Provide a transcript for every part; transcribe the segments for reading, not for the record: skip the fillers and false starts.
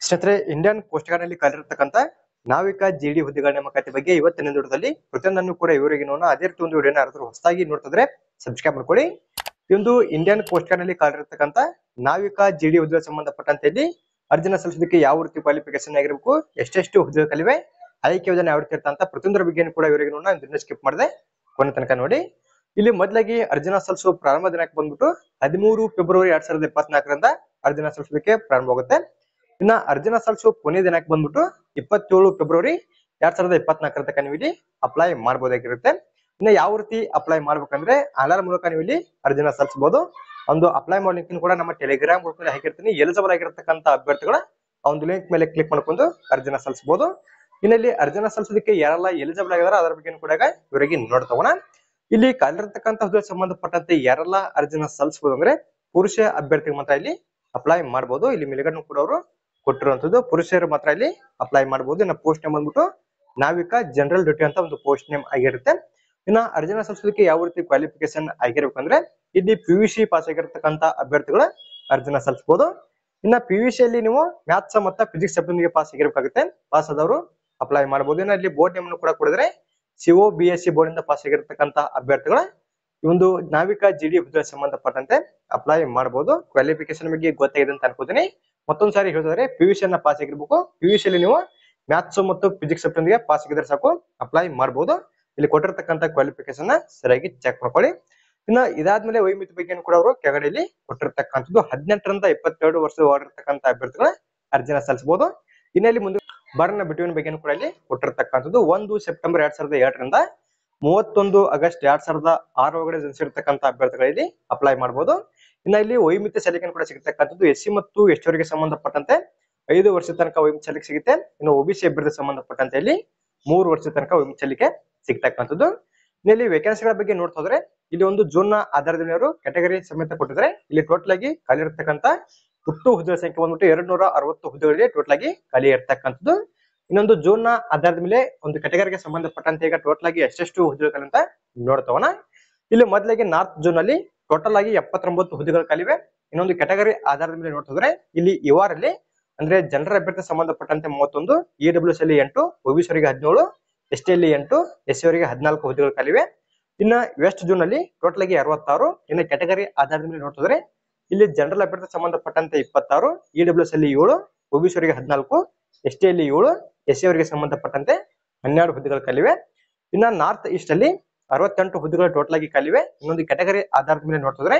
ಸ್ನೇಹಿತರೆ, Indian coast guard ನಲ್ಲಿ ಕಲಿರ್ತಕ್ಕಂತ ನಾವಿಕ ಜಿಡಿ ಹುದ್ದೆಗಳ ನೇಮಕಾತಿ ಬಗ್ಗೆ ಇವತ್ತಿನ ವಿಡಿಯೋದಲ್ಲಿ ಪ್ರತಿಯೊಂದನ್ನು ಕೂಡ ಇವರಿಗೆ ನೋಡೋಣ. ಅದೇ ರೀತಿ ಒಂದು ವಿಡಿಯೋನ ಯಾರಾದ್ರೂ ಹೊಸದಾಗಿ ನೋಡ್ತಿದ್ರೆ ಸಬ್ಸ್ಕ್ರೈಬ್ ಮಾಡ್ಕೊಳ್ಳಿ. ಈ ಒಂದು ಇಂಡಿಯನ್ ಕೋಸ್ಟ್ ಗಾರ್ಡ್ ನಲ್ಲಿ ಕಲಿರ್ತಕ್ಕಂತ ನಾವಿಕ ಜಿಡಿ ಹುದ್ದೆಗೆ ಸಂಬಂಧಪಟ್ಟಂತೆ ಇಲ್ಲಿ ಅರ್ಜಿನ ಸಲ್ಲಿಸೋದಕ್ಕೆ ಯಾವ ರೀತಿ ಕ್ವಾಲಿಫಿಕೇಶನ್ ಆಗಿರಬೇಕು, ಎಷ್ಟೆಷ್ಟು ಹುದ್ದೆಗಳಿವೆ, ಆಯ್ಕೆ ಯೋಜನೆ ಯಾವ ರೀತಿ ಇರ್ತ ಅಂತ ಪ್ರತಿಯೊಂದರ ಬಗ್ಗೆ ಕೂಡ ಇವರಿಗೆ ನೋಡೋಣ. ಇದನ್ನ ಸ್ಕಿಪ್ ಮಾಡದೆ ಕೊನೆ ತನಕ ನೋಡಿ. ಇಲ್ಲಿ ಮೊದಲಾಗಿ ಅರ್ಜಿನ ಸಲ್ಲಿಸುವ ಪ್ರಾರಂಭ ದಿನಾಂಕ ಬಂದ್ಬಿಟ್ಟು 13 ಫೆಬ್ರವರಿ 2024ರಿಂದ ಅರ್ಜಿನ ಸಲ್ಲಿಸೋದಕ್ಕೆ ಪ್ರಾರಂಭವಾಗುತ್ತೆ. ಇನ್ನ ಅರ್ಜಿನ ಸಲ್ಲಿಸುವ ಕೊನೆ ದಿನಾಂಕ ಬಂದ್ಬಿಟ್ಟು 27 ಫೆಬ್ರವರಿ 2024 ತನಕ ನೀವು ಇಲ್ಲಿ ಅಪ್ಲೈ ಮಾಡಬಹುದಾಗಿರುತ್ತೆ. ಇನ್ನ ಯಾವ ರೀತಿ ಅಪ್ಲೈ ಮಾಡ್ಬೇಕಂದ್ರೆ ಆನ್ಲೈನ್ ಮೂಲಕ ನೀವು ಇಲ್ಲಿ ಅರ್ಜಿನ ಸಲ್ಲಿಸಬಹುದು. ಒಂದು ಅಪ್ಲೈ ಮಾಡೋ ಲಿಂಕ್ ಕೂಡ ನಮ್ಮ ಟೆಲಿಗ್ರಾಮ್ ಗ್ರೂಪ್ ನಲ್ಲಿ ಹಾಕಿರ್ತೀನಿ. ಎಲಿಜಿಬಲ್ ಆಗಿರತಕ್ಕಂತ ಅಭ್ಯರ್ಥಿಗಳ ಆ ಒಂದು ಲಿಂಕ್ ಮೇಲೆ ಕ್ಲಿಕ್ ಮಾಡ್ಕೊಂಡು ಅರ್ಜಿನ ಸಲ್ಲಿಸಬಹುದು. ಇನ್ನಲ್ಲಿ ಅರ್ಜಿನ ಸಲ್ಲಿಸೋದಕ್ಕೆ ಯಾರೆಲ್ಲ ಎಲಿಜಿಬಲ್ ಆಗಿದಾರೆ ಅದರ ಬಗ್ಗೆ ಕೂಡ ಇವರಿಗೆ ನೋಡ್ತಗೋಣ. ಇಲ್ಲಿ ಕಲಿರ್ತಕ್ಕಂತ ಹುದ್ದೆಗೆ ಸಂಬಂಧಪಟ್ಟಂತೆ ಯಾರೆಲ್ಲ ಅರ್ಜಿನ ಸಲ್ಲಿಸಬಹುದು ಅಂದ್ರೆ ಪುರುಷ ಅಭ್ಯರ್ಥಿಗೆ ಮಾತ್ರ ಇಲ್ಲಿ ಅಪ್ಲೈ ಮಾಡಬಹುದು. ಇಲ್ಲಿ ಮೇಲ್ಗಡೆ ಕೂಡ ಅವರು ಕೊಟ್ಟಿರುವಂತದ್ದು ಪುರುಷರು ಮಾತ್ರ ಇಲ್ಲಿ ಅಪ್ಲೈ ಮಾಡಬಹುದು. ಇನ್ನು ಪೋಸ್ಟ್ ನೇಮ್ ಬಂದ್ಬಿಟ್ಟು ನಾವಿಕ ಜನರಲ್ ಡ್ಯೂಟಿ ಅಂತ ಒಂದು ಪೋಸ್ಟ್ ನೇಮ್ ಆಗಿರುತ್ತೆ. ಇನ್ನ ಅರ್ಜಿನ ಸಲ್ಲಿಸೋದಕ್ಕೆ ಯಾವ ರೀತಿ ಕ್ವಾಲಿಫಿಕೇಶನ್ ಆಗಿರ್ಬೇಕಂದ್ರೆ ಇಲ್ಲಿ PUC ಪಾಸ್ ಆಗಿರತಕ್ಕಂತ ಅಭ್ಯರ್ಥಿಗಳ ಅರ್ಜಿನ ಸಲ್ಲಿಸಬಹುದು. ಇನ್ನ PUC ಅಲ್ಲಿ ನೀವು ಮ್ಯಾಥ್ಸ್ ಮತ್ತು ಫಿಸಿಕ್ಸ್ ಸಬ್ಜೆಕ್ಟ್ ಪಾಸ್ ಆಗಿರ್ಬೇಕಾಗುತ್ತೆ. ಪಾಸ್ ಆದವರು ಅಪ್ಲೈ ಮಾಡಬಹುದು. ಇನ್ನ ಇಲ್ಲಿ ಬೋರ್ಡ್ ನೇಮ್ ಕೂಡ ಕೊಡಿದ್ರೆ CO BSc ಬೋರ್ಡ್ ಇಂದ ಪಾಸ್ ಆಗಿರತಕ್ಕಂತ ಅಭ್ಯರ್ಥಿಗಳ ಈ ಒಂದು ನಾವಿಕ ಜಿಡಿ ಹುದ್ದೆಗೆ ಸಂಬಂಧಪಟ್ಟಂತೆ ಅಪ್ಲೈ ಮಾಡಬಹುದು. ಕ್ವಾಲಿಫಿಕೇಶನ್ ಬಗ್ಗೆ ಗೊತ್ತಾಗಿದೆ ಅಂತ ಅನ್ಕೋತೀನಿ. ಮತ್ತೊಂದ್ ಸಾರಿ ಹೇಳಿದ್ರೆ PUC ಅನ್ನ ಪಾಸ್ ಆಗಿರ್ಬೇಕು. PUC ಅಲ್ಲಿ ನೀವು ಮ್ಯಾಥ್ಸ್ ಮತ್ತು ಫಿಸಿಕ್ಸ್ ಸಬ್ಜೆಕ್ಟ್ ಪಾಸ್ ಆಗಿದ್ರೆ ಸಾಕು, ಅಪ್ಲೈ ಮಾಡಬಹುದು. ಇಲ್ಲಿ ಕೊಟ್ಟಿರ್ತಕ್ಕಂಥ ಕ್ವಾಲಿಫಿಕೇಶನ್ ಸರಿಯಾಗಿ ಚೆಕ್ ಮಾಡ್ಕೊಳ್ಳಿ. ಇನ್ನ ಇದಾದ್ಮೇಲೆ ವಯೋಮಿತಿ ಬಗ್ಗೆ ಕೂಡ ಅವರು ಕೆಳಗಡೆಯಲ್ಲಿ ಕೊಟ್ಟಿರ್ತಕ್ಕಂಥದ್ದು 18ರಿಂದ 22 ವರ್ಷ ಒಳಗಿರ್ತಕ್ಕಂಥ ಅಭ್ಯರ್ಥಿಗಳ ಅರ್ಜಿನ ಸಲ್ಲಿಸಬಹುದು. ಇನ್ನಲ್ಲಿ ಮುಂದೆ ಬರ್ನ್ ಬಿಟ್ವೀನ್ ಬಗ್ಗೆ ಕೂಡ ಇಲ್ಲಿ ಕೊಟ್ಟಿರ್ತಕ್ಕಂಥದ್ದು 1 ಸೆಪ್ಟೆಂಬರ್ 2002ರಿಂದ 31 ಆಗಸ್ಟ್ 2006 ಒಳಗಡೆ ಜನಿಸಿರ್ತಕ್ಕಂಥ ಅಭ್ಯರ್ಥಿಗಳಲ್ಲಿ ಅಪ್ಲೈ ಮಾಡಬಹುದು. ಇನ್ನ ಇಲ್ಲಿ ವಯೋಮಿತಿ ಸಲಿಕೆ ಕೂಡ ಸಿಗತಕ್ಕಂಥದ್ದು SC ಮತ್ತು ST ಅವರಿಗೆ ಸಂಬಂಧಪಟ್ಟಂತೆ 5 ವರ್ಷ ತನಕ ವಯೋಮಿತಿ ಸಲಿಕೆ ಸಿಗುತ್ತೆ. ಇನ್ನು OBC ಅಭ್ಯರ್ಥಿ ಸಂಬಂಧಪಟ್ಟಂತೆ ಇಲ್ಲಿ 3 ವರ್ಷದ ತನಕ ವಯೋಮಿತಿ ಸಲಿಕೆ ಸಿಗ್ತಕ್ಕಂಥದ್ದು. ಇಲ್ಲಿ ವೇಕೆನ್ಸಿಗಳ ಬಗ್ಗೆ ನೋಡ್ತಾ ಹೋದ್ರೆ ಇಲ್ಲಿ ಒಂದು ಜೂನ್ ನ ಆಧಾರದ ಮೇಲೆ ಅವರು ಕ್ಯಾಟಗರಿ ಸಮೇತ ಕೊಟ್ಟಿದ್ದಾರೆ. ಇಲ್ಲಿ ಟೋಟಲ್ ಆಗಿ ಖಾಲಿ ಇರತಕ್ಕಂತ ಒಟ್ಟು ಹುದ್ದೆಗಳ ಸಂಖ್ಯೆ ಬಂದ್ಬಿಟ್ಟು 260 ಹುದ್ದೆಗಳಿಗೆ ಟೋಟಲ್ ಆಗಿ ಖಾಲಿ ಇರ್ತಕ್ಕಂಥದ್ದು. ಇನ್ನೊಂದು ಜೂನ್ ನ ಆಧಾರದ ಮೇಲೆ ಒಂದು ಕ್ಯಾಟಗರಿಗೆ ಸಂಬಂಧಪಟ್ಟಂತೆ ಈಗ ಟೋಟಲ್ ಆಗಿ ಎಷ್ಟೆಷ್ಟು ಹುದ್ದೆಗಳಂತ ನೋಡ್ತವನ. ಇಲ್ಲಿ ಮೊದಲಿಗೆ ನಾರ್ತ್ ಜೋನ್ ಅಲ್ಲಿ ಟೋಟಲ್ ಆಗಿ 79 ಹುದ್ದೆಗಳು ಖಾಲಿವೆ. ಇನ್ನೊಂದು ಕ್ಯಾಟಗರಿ ಆಧಾರದ ಮೇಲೆ ನೋಡ್ತಿದ್ರೆ ಇಲ್ಲಿ ಇವರಲ್ಲಿ ಅಂದ್ರೆ ಜನರ ಅಭ್ಯರ್ಥಿ ಸಂಬಂಧಪಟ್ಟಂತೆ 31, EWS ಅಲ್ಲಿ 8, OBC ಅವರಿಗೆ 17, ST ಅಲ್ಲಿ 8, SC ಅವರಿಗೆ 14 ಹುದ್ದೆಗಳು ಖಾಲಿವೆ. ಇನ್ನ ವೆಸ್ಟ್ ಜೋನ್ ಅಲ್ಲಿ ಟೋಟಲ್ ಆಗಿ 66. ಇನ್ನು ಕ್ಯಾಟಗರಿ ಆಧಾರದ ಮೇಲೆ ನೋಡ್ತಿದ್ರೆ ಇಲ್ಲಿ ಜನರಲ್ ಅಭ್ಯರ್ಥಿ ಸಂಬಂಧಪಟ್ಟಂತೆ 26, EWS ಅಲ್ಲಿ 7, OBC ಅವರಿಗೆ 14, ST ಅಲ್ಲಿ 7, SC ಅವರಿಗೆ ಸಂಬಂಧಪಟ್ಟಂತೆ 12 ಹುದ್ದೆಗಳು ಖಾಲಿವೆ. ಇನ್ನ ನಾರ್ತ್ ಈಸ್ಟ್ ಅಲ್ಲಿ 68 ಹುದ್ದೆಗಳು ಟೋಟಲ್ ಆಗಿ ಖಾಲಿವೆ. ಇನ್ನೊಂದು ಕ್ಯಾಟಗರಿ ಆಧಾರದ ಮೇಲೆ ನೋಡ್ತಿದ್ರೆ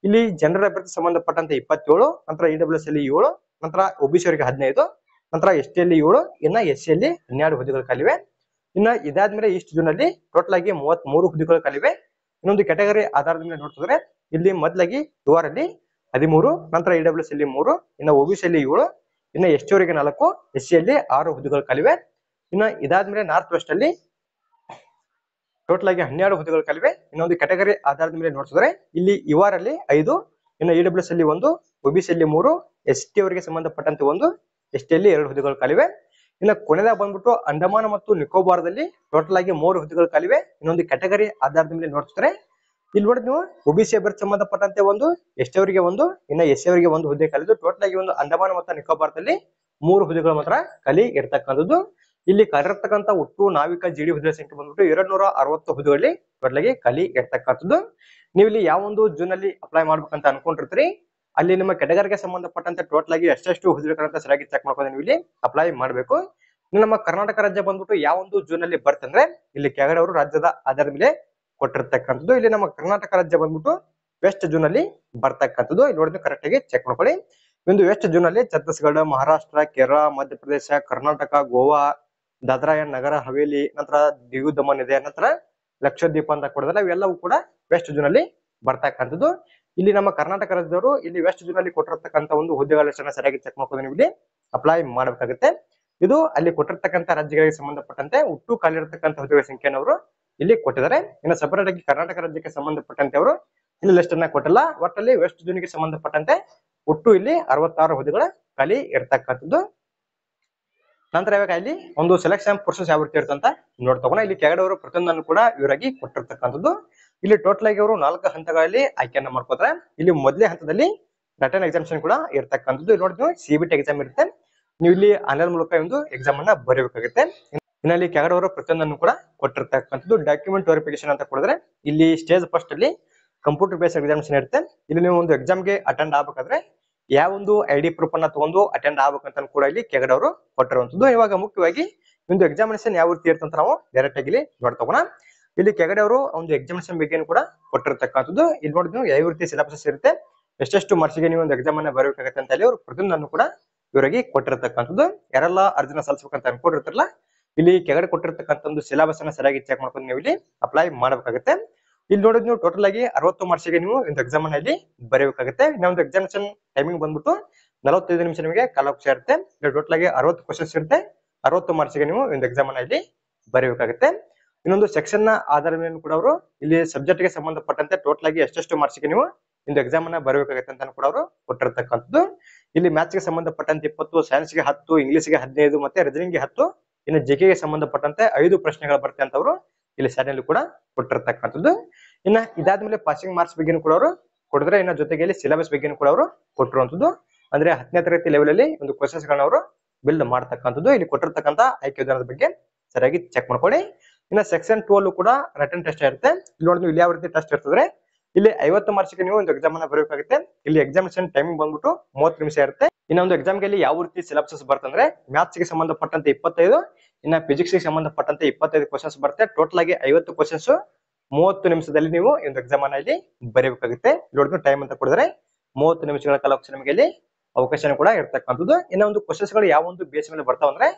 ಇಲ್ಲಿ ಜನರಲ್ ಅಭ್ಯರ್ಥಿ ಸಂಬಂಧಪಟ್ಟಂತೆ 27, ನಂತರ EWS ಅಲ್ಲಿ 7, ನಂತರ OBC ಅವರಿಗೆ 15, ನಂತರ ST ಅಲ್ಲಿ 7, ಇನ್ನ SC ಅಲ್ಲಿ 12 ಹುದ್ದೆಗಳು ಖಾಲಿವೆ. ಇನ್ನ ಇದಾದ್ಮೇಲೆ ಈಸ್ಟ್ ಜೋನ್ ಅಲ್ಲಿ ಟೋಟಲ್ ಆಗಿ 33 ಹುದ್ದೆಗಳು ಖಾಲಿವೆ. ಇನ್ನೊಂದು ಕ್ಯಾಟಗರಿ ಆಧಾರದ ಮೇಲೆ ನೋಡ್ತಿದ್ರೆ ಇಲ್ಲಿ ಮೊದಲಾಗಿ ಇವರಲ್ಲಿ 13, ನಂತರ EWS ಅಲ್ಲಿ 3, ಇನ್ನ OBC ಅಲ್ಲಿ 7, ಇನ್ನ ST ಅವರಿಗೆ 4, SC ಅಲ್ಲಿ 6 ಹುದ್ದೆಗಳು ಖಾಲಿವೆ. ಇನ್ನ ಇದಾದ್ಮೇಲೆ ನಾರ್ತ್ ವೆಸ್ಟ್ ಅಲ್ಲಿ ಟೋಟಲ್ ಆಗಿ 12 ಹುದ್ದೆಗಳು ಖಾಲಿವೆ. ಇನ್ನೊಂದು ಕ್ಯಾಟಗರಿ ಆಧಾರದ ಮೇಲೆ ನೋಡ್ತಿದ್ರೆ ಇಲ್ಲಿ ಇವರಲ್ಲಿ 5, ಇನ್ನು EWS ಅಲ್ಲಿ 1, OBC ಅಲ್ಲಿ 3, ST ಅವರಿಗೆ ಸಂಬಂಧಪಟ್ಟಂತೆ 1, ST ಅಲ್ಲಿ 2 ಹುದ್ದೆಗಳು ಖಾಲಿವೆ. ಇನ್ನು ಕೊನೆದಾಗ ಬಂದ್ಬಿಟ್ಟು ಅಂಡಮಾನ ಮತ್ತು ನಿಕೋಬಾರದಲ್ಲಿ ಟೋಟಲ್ ಆಗಿ 3 ಹುದ್ದೆಗಳು ಖಾಲಿವೆ. ಇನ್ನೊಂದು ಕ್ಯಾಟಗರಿ ಆಧಾರದ ಮೇಲೆ ನೋಡ್ತಿದ್ರೆ ಇಲ್ಲಿ ನೋಡಿ ನೀವು OBC ಅಭ್ಯರ್ಥಿ ಸಂಬಂಧಪಟ್ಟಂತೆ 1, ST ಅವರಿಗೆ 1, ಇನ್ನು SC ಅವರಿಗೆ 1 ಹುದ್ದೆ ಖಾಲಿದ್ದು ಟೋಟಲ್ ಆಗಿ ಒಂದು ಅಂಡಮಾನ ಮತ್ತು ನಿಕೋಬಾರದಲ್ಲಿ 3 ಹುದ್ದೆಗಳು ಮಾತ್ರ ಖಾಲಿ ಇರ್ತಕ್ಕಂಥದ್ದು. ಇಲ್ಲಿ ಕಲಿರ್ತಕ್ಕಂಥ ಒಟ್ಟು ನಾವಿಕ ಜಿಡಿ ಹುದ್ದೆ ಸಂಖ್ಯೆ ಬಂದ್ಬಿಟ್ಟು 260 ಹುದ್ದೆಗಳಲ್ಲಿ ಟೋಟಲ್ ಆಗಿ ಖಾಲಿ ಇರ್ತಕ್ಕಂಥದ್ದು. ನೀವು ಇಲ್ಲಿ ಯಾವ ಒಂದು ಜೂನ್ ಅಲ್ಲಿ ಅಪ್ಲೈ ಮಾಡ್ಬೇಕಂತ ಅನ್ಕೊಂಡಿರ್ತೀರಿ ಅಲ್ಲಿ ನಿಮ್ಮ ಕ್ಯಾಟಗರಿಗೆ ಸಂಬಂಧಪಟ್ಟಂತೆ ಟೋಟಲ್ ಆಗಿ ಎಷ್ಟೆಷ್ಟು ಹುದ್ದೆಗಳಂತ ಸರಿಯಾಗಿ ಚೆಕ್ ಮಾಡ್ಕೊಂಡು ನೀವು ಇಲ್ಲಿ ಅಪ್ಲೈ ಮಾಡಬೇಕು. ಇನ್ನು ನಮ್ಮ ಕರ್ನಾಟಕ ರಾಜ್ಯ ಬಂದ್ಬಿಟ್ಟು ಯಾವ ಒಂದು ಜೂನ್ ಅಲ್ಲಿ ಬರ್ತಂದ್ರೆ ಇಲ್ಲಿ ಕೆಳಗಡೆ ಅವರು ರಾಜ್ಯದ ಆಧಾರದ ಮೇಲೆ ಕೊಟ್ಟಿರ್ತಕ್ಕಂಥದ್ದು. ಇಲ್ಲಿ ನಮ್ಮ ಕರ್ನಾಟಕ ರಾಜ್ಯ ಬಂದ್ಬಿಟ್ಟು ವೆಸ್ಟ್ ಜೂನ್ ಅಲ್ಲಿ ಬರ್ತಕ್ಕಂಥದ್ದು. ಇಲ್ಲಿ ನೋಡಿದ್ರೆ ಕರೆಕ್ಟ್ ಆಗಿ ಚೆಕ್ ಮಾಡ್ಕೊಳ್ಳಿ. ಒಂದು ವೆಸ್ಟ್ ಜೂನ್ ಅಲ್ಲಿ ಛತ್ತೀಸ್ಗಢ, ಮಹಾರಾಷ್ಟ್ರ, ಕೇರಳ, ಮಧ್ಯಪ್ರದೇಶ, ಕರ್ನಾಟಕ, ಗೋವಾ, ದಾದ್ರಾ ಅಂಡ್ ನಗರ ಹವೇಲಿ, ನಂತರ ದಿವ್ ದಮನ್ ಇದೆ, ನಂತರ ಲಕ್ಷದ್ವೀಪ ಅಂತ ಕೊಡೋದಲ್ಲ, ಇವೆಲ್ಲವೂ ಕೂಡ ವೆಸ್ಟ್ ಜೂನ್ ಅಲ್ಲಿ ಬರ್ತಕ್ಕಂಥದ್ದು. ಇಲ್ಲಿ ನಮ್ಮ ಕರ್ನಾಟಕ ರಾಜ್ಯದವರು ಇಲ್ಲಿ ವೆಸ್ಟ್ ಜೋನ್ ಅಲ್ಲಿ ಕೊಟ್ಟಿರ್ತಕ್ಕಂಥ ಒಂದು ಹುದ್ದೆಗಳ ಲಿಸ್ಟನ್ನ ಸರಿಯಾಗಿ ಚೆಕ್ ಮಾಡ್ಕೊಂಡು ನೀವು ಇಲ್ಲಿ ಅಪ್ಲೈ ಮಾಡಬೇಕಾಗುತ್ತೆ. ಇದು ಅಲ್ಲಿ ಕೊಟ್ಟಿರ್ತಕ್ಕಂಥ ರಾಜ್ಯಗಳಿಗೆ ಸಂಬಂಧಪಟ್ಟಂತೆ ಒಟ್ಟು ಖಾಲಿ ಇರತಕ್ಕಂಥ ಹುದ್ದೆಗಳ ಸಂಖ್ಯೆಯನ್ನು ಅವರು ಇಲ್ಲಿ ಕೊಟ್ಟಿದ್ದಾರೆ. ಇನ್ನು ಸಪರೇಟ್ ಆಗಿ ಕರ್ನಾಟಕ ರಾಜ್ಯಕ್ಕೆ ಸಂಬಂಧಪಟ್ಟಂತೆ ಅವರು ಇಲ್ಲಿ ಲಿಸ್ಟ್ ಅನ್ನ ಕೊಟ್ಟಿಲ್ಲ. ಒಟ್ಟಲ್ಲಿ ವೆಸ್ಟ್ ಜೋನ್ಗೆ ಸಂಬಂಧಪಟ್ಟಂತೆ ಒಟ್ಟು ಇಲ್ಲಿ 66 ಹುದ್ದೆಗಳ ಖಾಲಿ ಇರ್ತಕ್ಕಂಥದ್ದು. ನಂತರ ಇವಾಗ ಇಲ್ಲಿ ಒಂದು ಸೆಲೆಕ್ಷನ್ ಪ್ರೊಸೆಸ್ ಯಾವ ರೀತಿ ಇರ್ತಂತ ನೋಡ್ತಗೋಣ. ಇಲ್ಲಿ ಕೆಳಗಡೆ ಅವರು ಪ್ರತಿಯೊಂದನ್ನು ಕೂಡ ಇವರಾಗಿ ಕೊಟ್ಟಿರ್ತಕ್ಕಂಥದ್ದು. ಇಲ್ಲಿ ಟೋಟಲ್ ಆಗಿ ಅವರು 4 ಹಂತಗಳಲ್ಲಿ ಆಯ್ಕೆಯನ್ನ ಮಾಡ್ಕೋತಾರೆ. ಇಲ್ಲಿ ಮೊದಲನೇ ಹಂತದಲ್ಲಿ ರಿಟನ್ ಎಕ್ಸಾಮಿನೇಷನ್ ಕೂಡ ಇರ್ತಕ್ಕಂಥದ್ದು. ಇಲ್ಲಿ ನೋಡಿದ್ವಿ CBT ಎಕ್ಸಾಮ್ ಇರುತ್ತೆ. ನೀವು ಇಲ್ಲಿ ಆನ್ಲೈನ್ ಮೂಲಕ ಒಂದು ಎಕ್ಸಾಮ್ ಅನ್ನ ಬರೆಯಬೇಕಾಗುತ್ತೆ. ಇನ್ನಲ್ಲಿ ಕೆಳಗಡೆ ಅವರು ಪ್ರತಿಯೊಂದನ್ನು ಕೂಡ ಕೊಟ್ಟಿರ್ತಕ್ಕಂಥದ್ದು ಡಾಕ್ಯುಮೆಂಟ್ ವೆರಿಫಿಕೇಶನ್ ಅಂತ ಕೊಡಿದ್ರೆ ಇಲ್ಲಿ ಸ್ಟೇಜ್ ಫಸ್ಟ್ ಅಲ್ಲಿ ಕಂಪ್ಯೂಟರ್ ಬೇಸ್ಡ್ ಎಕ್ಸಾಮಿನೇಷನ್ ಇರುತ್ತೆ. ಇಲ್ಲಿ ನೀವು ಒಂದು ಎಕ್ಸಾಮ್ಗೆ ಅಟೆಂಡ್ ಆಗ್ಬೇಕಾದ್ರೆ ಯಾವ ಒಂದು ಐಡಿ ಪ್ರೂಫ್ ಅನ್ನ ತಗೊಂಡು ಅಟೆಂಡ್ ಆಗ್ಬೇಕಂತ ಕೂಡ ಇಲ್ಲಿ ಕೆಳಗಡೆ ಅವರು ಕೊಟ್ಟಿರುವಂತದ್ದು. ಇವಾಗ ಮುಖ್ಯವಾಗಿ ಒಂದು ಎಕ್ಸಾಮಿನೇಷನ್ ಯಾವ ರೀತಿ ಇರುತ್ತೆ ಅಂತ ನಾವು ಡೈರೆಕ್ಟ್ ಆಗಿ ಇಲ್ಲಿ ನೋಡ್ತಗೋಣ. ಇಲ್ಲಿ ಕೆಳಗಡೆ ಅವರು ಒಂದು ಎಕ್ಸಾಮಿನೇಷನ್ ಬಗ್ಗೆ ಕೂಡ ಕೊಟ್ಟಿರ್ತಕ್ಕಂಥದ್ದು. ಇಲ್ಲಿ ನೋಡಿದ್ರೆ ಯಾವ ರೀತಿ ಸಿಲೆಬಸ್ ಇರುತ್ತೆ, ಎಷ್ಟೆಷ್ಟು ಮಾರ್ಕ್ಸ್ಗೆ ನೀವು ಒಂದು ಎಕ್ಸಾಮ್ ಅನ್ನ ಬರಬೇಕಾಗುತ್ತೆ ಅಂತ ಹೇಳಿ ಅವರು ಪ್ರತಿಯೊಂದನ್ನು ಕೂಡ ಇವರಿಗೆ ಕೊಟ್ಟಿರ್ತಕ್ಕಂಥದ್ದು. ಯಾರೆಲ್ಲ ಅರ್ಜಿನ ಸಲ್ಲಿಸಬೇಕಂತ ಅನ್ಕೊಂಡಿರ್ತಾರಲ್ಲ ಇಲ್ಲಿ ಕೆಳಗಡೆ ಕೊಟ್ಟಿರ್ತಕ್ಕಂಥ ಒಂದು ಸಿಲೆಬಸ್ ಅನ್ನ ಸರಿಯಾಗಿ ಚೆಕ್ ಮಾಡ್ಕೊಂಡು ನೀವು ಇಲ್ಲಿ ಅಪ್ಲೈ ಮಾಡಬೇಕಾಗುತ್ತೆ. ಇಲ್ಲಿ ನೋಡಿದ್ ನೀವು ಟೋಟಲ್ ಆಗಿ 60 ಮಾರ್ಕ್ಸ್ಗೆ ನೀವು ಒಂದು ಎಕ್ಸಾಮ್ ಅನ್ನ ಇಲ್ಲಿ ಬರೆಯಬೇಕಾಗುತ್ತೆ. ಇನ್ನೊಂದು ಎಕ್ಸಾಮಿನೇಷನ್ ಟೈಮಿಂಗ್ ಬಂದ್ಬಿಟ್ಟು 45 ನಿಮಿಷ ನಿಮಗೆ ಕಾಲಾವಕಾಶ ಇರುತ್ತೆ. ಟೋಟಲ್ ಆಗಿ 60 ಕ್ವಶನ್ಸ್ ಇರುತ್ತೆ. 60 ಮಾರ್ಕ್ಸ್ಗೆ ನೀವು ಒಂದು ಎಕ್ಸಾಮ್ ಅನ್ನ ಇಲ್ಲಿ ಬರೆಯಬೇಕಾಗುತ್ತೆ. ಇನ್ನೊಂದು ಸೆಕ್ಷನ್ ನ ಆಧಾರದ ಮೇಲೆ ಕೂಡ ಅವರು ಇಲ್ಲಿ ಸಬ್ಜೆಕ್ಟ್ ಗೆ ಸಂಬಂಧಪಟ್ಟಂತೆ ಟೋಟಲ್ ಆಗಿ ಎಷ್ಟೆಷ್ಟು ಮಾರ್ಕ್ಸ್ಗೆ ನೀವು ಒಂದು ಎಕ್ಸಾಮ್ ಅನ್ನ ಬರೆಯಬೇಕಾಗುತ್ತೆ ಅಂತ ಕೂಡ ಅವರು ಕೊಟ್ಟಿರ್ತಕ್ಕಂಥದ್ದು. ಇಲ್ಲಿ ಮ್ಯಾಥ್ಸ್ ಗೆ ಸಂಬಂಧಪಟ್ಟಂತೆ 20, ಸೈನ್ಸ್ ಗೆ 10, ಇಂಗ್ಲಿಷ್ ಗೆ 15 ಮತ್ತೆ ರೀಸನಿಂಗ್ ಗೆ 10, ಇನ್ನು ಜಿಕೆ ಗೆ ಸಂಬಂಧಪಟ್ಟಂತೆ 5 ಪ್ರಶ್ನೆಗಳು ಬರುತ್ತೆ ಅಂತ ಅವರು ಇಲ್ಲಿ ಸ್ಯಾನಲ್ಲಿ ಕೂಡ ಕೊಟ್ಟಿರ್ತಕ್ಕಂಥದ್ದು. ಇನ್ನ ಇದಾದ್ಮೇಲೆ ಪಾಸಿಂಗ್ ಮಾರ್ಕ್ಸ್ ಬಗ್ಗೆ ಕೂಡ ಅವರು ಕೊಡಿದ್ರೆ ಇನ್ನ ಜೊತೆಗೆ ಇಲ್ಲಿ ಸಿಲೆಬಸ್ ಬಗ್ಗೆ ಕೂಡ ಅವರು ಕೊಟ್ಟಿರುವಂತದ್ದು. ಅಂದ್ರೆ 10ನೇ ತರಗತಿ ಲೆವೆಲ್ ಅಲ್ಲಿ ಒಂದು ಕ್ವಶನ್ಸ್ ಗಳನ್ನ ಅವರು ಬಿಲ್ಡ್ ಮಾಡ್ತಕ್ಕಂಥದ್ದು. ಇಲ್ಲಿ ಕೊಟ್ಟಿರ್ತಕ್ಕಂಥ ಆಯ್ಕೆ ವಿಧಾನದ ಬಗ್ಗೆ ಸರಿಯಾಗಿ ಚೆಕ್ ಮಾಡ್ಕೊಳ್ಳಿ. ಇನ್ನ ಸೆಕ್ಷನ್ 2 ಕೂಡ ರಿಟನ್ ಟೆಸ್ಟ್ ಇರುತ್ತೆ. ಇಲ್ಲಿ ನೋಡಿ ಇಲ್ಲಿ ಯಾವ ರೀತಿ ಟೆಸ್ಟ್ ಇರ್ತದ್ರೆ ಇಲ್ಲಿ 50 ಮಾರ್ಕ್ಸ್ಗೆ ನೀವು ಒಂದು ಎಕ್ಸಾಮ್ ಅನ್ನ ಬರೆಯಬೇಕಾಗುತ್ತೆ. ಇಲ್ಲಿ ಎಕ್ಸಾಮಿನೇಷನ್ ಟೈಮಿಂಗ್ ಬಂದ್ಬಿಟ್ಟು 30 ನಿಮಿಷ ಇರುತ್ತೆ. ಇನ್ನೊಂದು ಎಕ್ಸಾಮ್ ಗೆ ಯಾವ ರೀತಿ ಸಿಲೆಬಸ್ ಬರ್ತಂದ್ರೆ ಮ್ಯಾಥ್ಸ್ ಗೆ ಸಂಬಂಧಪಟ್ಟಂತೆ 25, ಇನ್ನ ಫಿಸಿಕ್ಸ್ ಗೆ ಸಂಬಂಧಪಟ್ಟಂತೆ 25 ಕ್ವಶನ್ಸ್ ಬರುತ್ತೆ. ಟೋಟಲ್ ಆಗಿ 50 ಕ್ವಶನ್ಸ್ 30 ನಿಮಿಷದಲ್ಲಿ ನೀವು ಒಂದು ಎಕ್ಸಾಮ್ ಅನ್ನ ಇಲ್ಲಿ ಬರೆಯಬೇಕಾಗುತ್ತೆ. ನೋಡಿದ್ರೆ ಟೈಮ್ ಅಂತ ಕೊಡಿದ್ರೆ 30 ನಿಮಿಷಗಳ ಕಾಲಾವಕಾಶ ನಿಮಗೆ ಇಲ್ಲಿ ಅವಕಾಶ ಕೂಡ ಇರ್ತಕ್ಕಂಥದ್ದು. ಇನ್ನ ಒಂದು ಕ್ವಶನ್ಸ್ ಗಳು ಯಾವ ಒಂದು ಬೇಸ್ ಮೇಲೆ ಬರ್ತಾವ ಅಂದ್ರೆ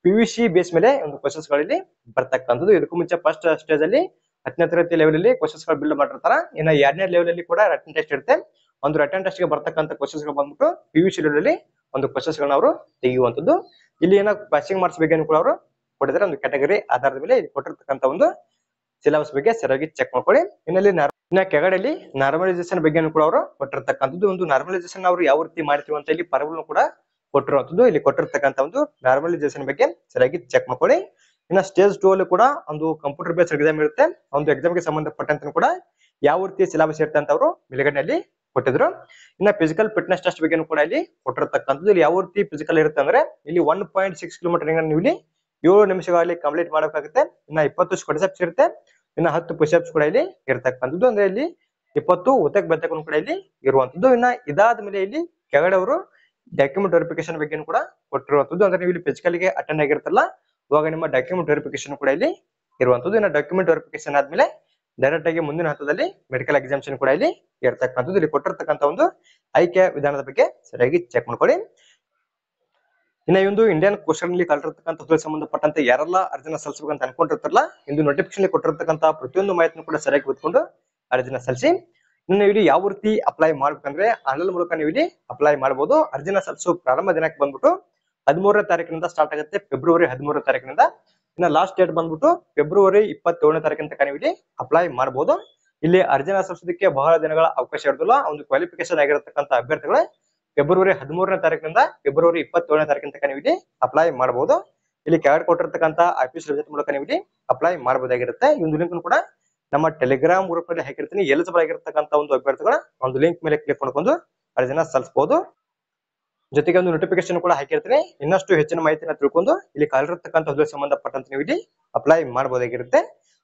PVC ಬೇಸ್ ಮೇಲೆ ಒಂದು ಕ್ವಶನ್ಸ್ ಗಳಲ್ಲಿ ಬರ್ತಕ್ಕಂಥದ್ದು. ಇದಕ್ಕೂ ಮುಂಚೆ ಫಸ್ಟ್ ಸ್ಟೇಜ್ ಅಲ್ಲಿ 10ನೇ ತರಗತಿ ಲೆವೆಲ್ ಅಲ್ಲಿ ಕ್ವಶನ್ಸ್ ಗಳು ಬಿಲ್ಡ್ ಮಾಡಿರ್ತಾರ. ಇನ್ನ 2ನೇ ಲೆವೆಲ್ ಅಲ್ಲಿ ಕೂಡ ರಿಟನ್ ಟೆಸ್ಟ್ ಇರುತ್ತೆ. ಒಂದು ರಿಟನ್ ಟೆಸ್ಟ್ ಗೆ ಬರ್ತಕ್ಕಂಥ ಕ್ವಶನ್ಸ್ ಗಳು ಬಂದ್ಬಿಟ್ಟು PVC ಲೆವೆಲ್ ಅಲ್ಲಿ ಒಂದು ಕ್ವಶನ್ಸ್ ಗಳನ್ನ ಅವರು ತೆಗೆಯುವಂತದ್ದು. ಇಲ್ಲಿ ಏನೋ ಪಾಸಿಂಗ್ ಮಾರ್ಕ್ಸ್ ಬಗ್ಗೆ ಕೂಡ ಅವರು ಕೊಟ್ಟಿದ್ದಾರೆ. ಒಂದು ಕ್ಯಾಟಗರಿ ಆಧಾರದ ಮೇಲೆ ಕೊಟ್ಟಿರ್ತಕ್ಕಂಥ ಒಂದು ಸಿಲೆಬಸ್ ಬಗ್ಗೆ ಸರಿಯಾಗಿ ಚೆಕ್ ಮಾಡ್ಕೊಳ್ಳಿ. ಇನ್ನ ಕೆಳಗಡೆಯಲ್ಲಿ ನಾರ್ಮಲೈಸೇಷನ್ ಬಗ್ಗೆ ಕೂಡ ಅವರು ಕೊಟ್ಟಿರ್ತಕ್ಕಂಥದ್ದು. ಒಂದು ನಾರ್ಮಲೈಸೇಷನ್ ಅವರು ಯಾವ ರೀತಿ ಮಾಡ್ತೀವಿ ಅಂತ ಇಲ್ಲಿ ಪರವಲು ಕೂಡ ಕೊಟ್ಟಿರುವಂತದ್ದು. ಇಲ್ಲಿ ಕೊಟ್ಟಿರ್ತಕ್ಕಂಥ ಒಂದು ನಾರ್ಮಲೈಸೇಷನ್ ಬಗ್ಗೆ ಸರಿಯಾಗಿ ಚೆಕ್ ಮಾಡ್ಕೊಳ್ಳಿ. ಇನ್ನ ಸ್ಟೇಜ್ 2 ಅಲ್ಲಿ ಕೂಡ ಒಂದು ಕಂಪ್ಯೂಟರ್ ಬೇಸ್ಡ್ ಎಕ್ಸಾಮ್ ಇರುತ್ತೆ. ಒಂದು ಎಕ್ಸಾಮ್ ಗೆ ಸಂಬಂಧಪಟ್ಟಂತೆ ಕೂಡ ಯಾವ ರೀತಿ ಸಿಲೆಬಸ್ ಇರುತ್ತೆ ಅಂತ ಅವರು ಮೇಲ್ಗಡೆಯಲ್ಲಿ ಕೊಟ್ಟಿದ್ರು. ಇನ್ನ ಫಿಸಿಕಲ್ ಫಿಟ್ನೆಸ್ ಟೆಸ್ಟ್ ಬಗ್ಗೆ ಕೂಡ ಇಲ್ಲಿ ಕೊಟ್ಟಿರ್ತಕ್ಕಂಥದ್ದು. ಇಲ್ಲಿ ಯಾವ ರೀತಿ ಫಿಸಿಕಲ್ ಇರುತ್ತೆ ಅಂದ್ರೆ ಇಲ್ಲಿ 1.6 ಕಿಲೋಮೀಟರ್ ನೀವು ಇಲ್ಲಿ 7 ನಿಮಿಷಗಳಲ್ಲಿ ಕಂಪ್ಲೀಟ್ ಮಾಡಬೇಕಾಗುತ್ತೆ. ಇನ್ನ 20 ಸ್ಕ್ವಾಟ್ಸ್ ಇರುತ್ತೆ. ಇನ್ನ 10 ಪುಷಪ್ಸ್ ಕೂಡ ಇಲ್ಲಿ ಇರ್ತಕ್ಕಂಥದ್ದು. ಅಂದ್ರೆ ಇಲ್ಲಿ 20 ಉತ್ತಕ್ ಬೆತ್ತಕನ್ನು ಕೂಡ ಇಲ್ಲಿ ಇರುವಂತದ್ದು. ಇನ್ನ ಇದಾದ್ಮೇಲೆ ಇಲ್ಲಿ ಕೆಳಗಡೆ ಅವರು ಡಾಕ್ಯುಮೆಂಟ್ ವೆರಿಫಿಕೇಶನ್ ಬಗ್ಗೆ ಕೂಡ ಕೊಟ್ಟಿರುವಂತದ್ದು. ಅಂದ್ರೆ ನೀವು ಇಲ್ಲಿ ಫಿಸಿಕಲ್ ಗೆ ಅಟೆಂಡ್ ಆಗಿರ್ತಲ್ಲ ಇವಾಗ ನಿಮ್ಮ ಡಾಕ್ಯುಮೆಂಟ್ ವೆರಿಫಿಕೇಶನ್ ಕೂಡ ಇಲ್ಲಿ ಇರುವಂತದ್ದು. ಇನ್ನ ಡಾಕ್ಯುಮೆಂಟ್ ವೆರಿಫಿಕೇಶನ್ ಆದ್ಮೇಲೆ ಡೈರೆಕ್ಟ್ ಆಗಿ ಮುಂದಿನ ಹಂತದಲ್ಲಿ ಮೆಡಿಕಲ್ ಎಕ್ಸಾಮಿನೇಷನ್ ಕೂಡ ಇಲ್ಲಿ ಇರ್ತಕ್ಕಂಥದ್ದು. ಇಲ್ಲಿ ಕೊಟ್ಟಿರ್ತಕ್ಕಂಥ ಒಂದು ಆಯ್ಕೆ ವಿಧಾನದ ಬಗ್ಗೆ ಸರಿಯಾಗಿ ಚೆಕ್ ಮಾಡ್ಕೊಳ್ಳಿ. ಇನ್ನ ಈ ಒಂದು ಇಂಡಿಯನ್ ಕ್ವಶನ್ ಅಲ್ಲಿ ಕಲಿತಿರ್ತಕ್ಕಂಥ ಸಂಬಂಧಪಟ್ಟಂತೆ ಯಾರೆಲ್ಲ ಅರ್ಜಿನ ಸಲ್ಲಿಸಬೇಕಂತ ಅನ್ಕೊಂಡಿರ್ತಾರಲ್ಲ ಇಂದು ನೋಟಿಫಿಕೇಶನ್ ಕೊಟ್ಟಿರ್ತಕ್ಕಂಥ ಪ್ರತಿಯೊಂದು ಮಾಹಿತಿನೂ ಕೂಡ ಸರಿಯಾಗಿ ಓದ್ಕೊಂಡು ಅರ್ಜಿನ ಸಲ್ಲಿಸಿ. ಇನ್ನು ನೀವು ಇಲ್ಲಿ ಯಾವ ರೀತಿ ಅಪ್ಲೈ ಮಾಡ್ಬೇಕಂದ್ರೆ ಆನ್ಲೈನ್ ಮೂಲಕ ನೀವು ಇಲ್ಲಿ ಅಪ್ಲೈ ಮಾಡಬಹುದು. ಅರ್ಜಿನ ಸಲ್ಲಿಸೋ ಪ್ರಾರಂಭ ದಿನಾಂಕ ಬಂದ್ಬಿಟ್ಟು 13ನೇ ತಾರೀಕಿನಿಂದ ಸ್ಟಾರ್ಟ್ ಆಗುತ್ತೆ, ಫೆಬ್ರವರಿ 13ನೇ ತಾರೀಕಿನಿಂದ. ಇನ್ನ ಲಾಸ್ಟ್ ಡೇಟ್ ಬಂದ್ಬಿಟ್ಟು ಫೆಬ್ರವರಿ 27ನೇ ತಾರೀಕಿನ ತನಕ ನೀವು ಇಲ್ಲಿ ಅಪ್ಲೈ ಮಾಡಬಹುದು. ಇಲ್ಲಿ ಅರ್ಜಿನ ಸಲ್ಲಿಸೋದಕ್ಕೆ ಬಹಳ ದಿನಗಳ ಅವಕಾಶ ಇರೋದಿಲ್ಲ. ಒಂದು ಕ್ವಾಲಿಫಿಕೇಶನ್ ಆಗಿರತಕ್ಕಂಥ ಅಭ್ಯರ್ಥಿಗಳು ಫೆಬ್ರವರಿ 13ನೇ ತಾರೀಕಿನಿಂದ ಫೆಬ್ರವರಿ 27ನೇ ತಾರೀಕಿನ ತನಕ ನೀವು ಇಲ್ಲಿ ಅಪ್ಲೈ ಮಾಡಬಹುದು. ಇಲ್ಲಿ ಕೆಳಗಡೆ ಕೊಟ್ಟಿರ್ತಕ್ಕಂಥ ಆಫೀಸ್ ವೆಬ್ಸೈಟ್ ಮೂಲಕ ನೀವು ಇಲ್ಲಿ ಅಪ್ಲೈ ಮಾಡಬಹುದಾಗಿರುತ್ತೆ. ಈ ಒಂದು ಲಿಂಕ್ ಕೂಡ ನಮ್ಮ ಟೆಲಿಗ್ರಾಮ್ ಗ್ರೂಪ್ ಅಲ್ಲಿ ಹಾಕಿರ್ತೀನಿ. ಎಲಿಜಿಬಲ್ ಆಗಿರತಕ್ಕಂಥ ಒಂದು ಅಭ್ಯರ್ಥಿಗಳ ಒಂದು ಲಿಂಕ್ ಮೇಲೆ ಕ್ಲಿಕ್ ಮಾಡ್ಕೊಂಡು ಅರ್ಜಿನ ಸಲ್ಲಿಸಬಹುದು. ಜೊತೆಗೆ ಒಂದು ನೋಟಿಫಿಕೇಶನ್ ಕೂಡ ಹಾಕಿರ್ತೀನಿ. ಇನ್ನಷ್ಟು ಹೆಚ್ಚಿನ ಮಾಹಿತಿನ ತಿಳ್ಕೊಂಡು ಇಲ್ಲಿ ಕಾಲಿರತಕ್ಕಂಥ ಹುದ್ದೆಗೆ ಸಂಬಂಧಪಟ್ಟಂತೆ ನೀವು ಇಲ್ಲಿ ಅಪ್ಲೈ ಮಾಡಬಹುದಾಗಿರುತ್ತೆ.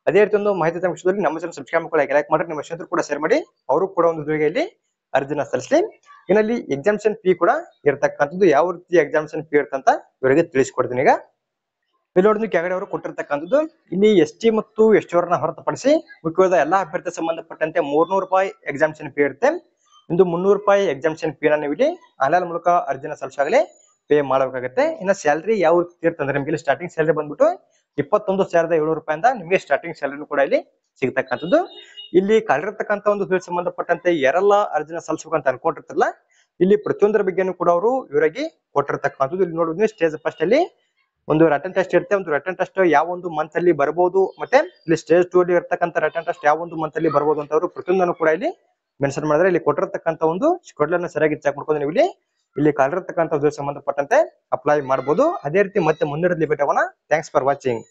ಅದೇ ರೀತಿ ಒಂದು ಮಾಹಿತಿ ವಿಷಯದಲ್ಲಿ ನಮ್ಮ ಚಾನಲ್ ಸಬ್ಸ್ಕ್ರೈಬ್ ಮಾಡಿ ಲೈಕ್ ಮಾಡಿ ನಿಮ್ಮ ಸ್ನೇಹಿತರು ಕೂಡ ಶೇರ್ ಮಾಡಿ ಅವರು ಕೂಡ ಒಂದು ಹುದ್ದೆಗೆ ಇಲ್ಲಿ ಅರ್ಜಿನ ಸಲ್ಲಿಸಲಿ. ಇನ್ನಲ್ಲಿ ಎಕ್ಸಾಮಿನೇಷನ್ ಫೀ ಕೂಡ ಇರತಕ್ಕಂಥದ್ದು. ಯಾವ ರೀತಿ ಎಕ್ಸಾಮಿನೇಷನ್ ಫೀ ಇರ್ತಂತ ಇವರಿಗೆ ತಿಳಿಸ್ಕೊಡ್ತೀನಿ. ಈಗ ಇಲ್ಲಿ ನೋಡಿ ಕೆಳಗಡೆ ಅವರು ಕೊಟ್ಟಿರ್ತಕ್ಕಂಥದ್ದು ಇಲ್ಲಿ ST ಮತ್ತು ST ಅವರನ್ನ ಹೊರತುಪಡಿಸಿ ಮುಖ್ಯವಾದ ಎಲ್ಲಾ ಅಭ್ಯರ್ಥಿ ಸಂಬಂಧಪಟ್ಟಂತೆ 300 ರೂಪಾಯಿ ಎಕ್ಸಾಮಿನೇಷನ್ ಫೀ ಇರುತ್ತೆ. ಇಂದು 300 ರೂಪಾಯಿ ಎಕ್ಸಾಮಿನೇಷನ್ ಫೀನ ನೀವು ಇಲ್ಲಿ ಆನ್ಲೈನ್ ಮೂಲಕ ಅರ್ಜಿನ ಸಲ್ಲಿಸಾಗಲೇ ಪೇ ಮಾಡಬೇಕಾಗುತ್ತೆ. ಇನ್ನು ಸ್ಯಾಲರಿ ಯಾವ ರೀತಿ ಇರ್ತಂದ್ರೆ ನಿಮಗೆ ಸ್ಟಾರ್ಟಿಂಗ್ ಸ್ಯಾಲರಿ ಬಂದ್ಬಿಟ್ಟು 21,700 ರೂಪಾಯಿಂದ ನಿಮಗೆ ಸ್ಟಾರ್ಟಿಂಗ್ ಸ್ಯಾಲರಿ ಕೂಡ ಇಲ್ಲಿ ಸಿಗ್ತಕ್ಕಂಥದ್ದು. ಇಲ್ಲಿ ಕಾಲಿರತಕ್ಕಂಥ ಒಂದು ಹುದ್ದೆಗೆ ಸಂಬಂಧಪಟ್ಟಂತೆ ಯಾರೆಲ್ಲ ಅರ್ಜಿನ ಸಲ್ಲಿಸಬೇಕಂತ ಅನ್ಕೊಂಡಿರ್ತಾರಲ್ಲ ಇಲ್ಲಿ ಪ್ರತಿಯೊಂದರ ಬಗ್ಗೆನೂ ಕೂಡ ಅವರು ಇವರಾಗಿ ಕೊಟ್ಟಿರ್ತಕ್ಕಂಥದ್ದು. ಇಲ್ಲಿ ನೋಡಿದ್ರೆ ಸ್ಟೇಜ್ ಫಸ್ಟ್ ಅಲ್ಲಿ ಒಂದು ರಿಟನ್ ಟೆಸ್ಟ್ ಇರುತ್ತೆ. ಒಂದು ರಿಟನ್ ಟೆಸ್ಟ್ ಯಾವ ಒಂದು ಮಂತ್ ಅಲ್ಲಿ ಬರಬಹುದು, ಮತ್ತೆ ಇಲ್ಲಿ ಸ್ಟೇಜ್ 2 ಅಲ್ಲಿ ಇರ್ತಕ್ಕಂಥ ರಿಟನ್ ಟೆಸ್ಟ್ ಯಾವ ಒಂದು ಮಂತ್ ಅಲ್ಲಿ ಬರಬಹುದು ಅಂತ ಅವರು ಪ್ರತಿಯೊಂದನ್ನು ಕೂಡ ಇಲ್ಲಿ ಮೆನ್ಷನ್ ಮಾಡಿದ್ರೆ ಇಲ್ಲಿ ಕೊಟ್ಟಿರ್ತಕ್ಕಂಥ ಒಂದು ಶೆಡ್ಯೂಲ್ ಸರಿಯಾಗಿ ಚೆಕ್ ಮಾಡ್ಕೊಂಡು ನೀವು ಇಲ್ಲಿ ಕಾಲಿರತಕ್ಕಂಥ ಸಂಬಂಧಪಟ್ಟಂತೆ ಅಪ್ಲೈ ಮಾಡಬಹುದು. ಅದೇ ರೀತಿ ಮತ್ತೆ ಮುಂದಿನ ಭೇಟಿ ಆಗೋಣ. Thanks for watching.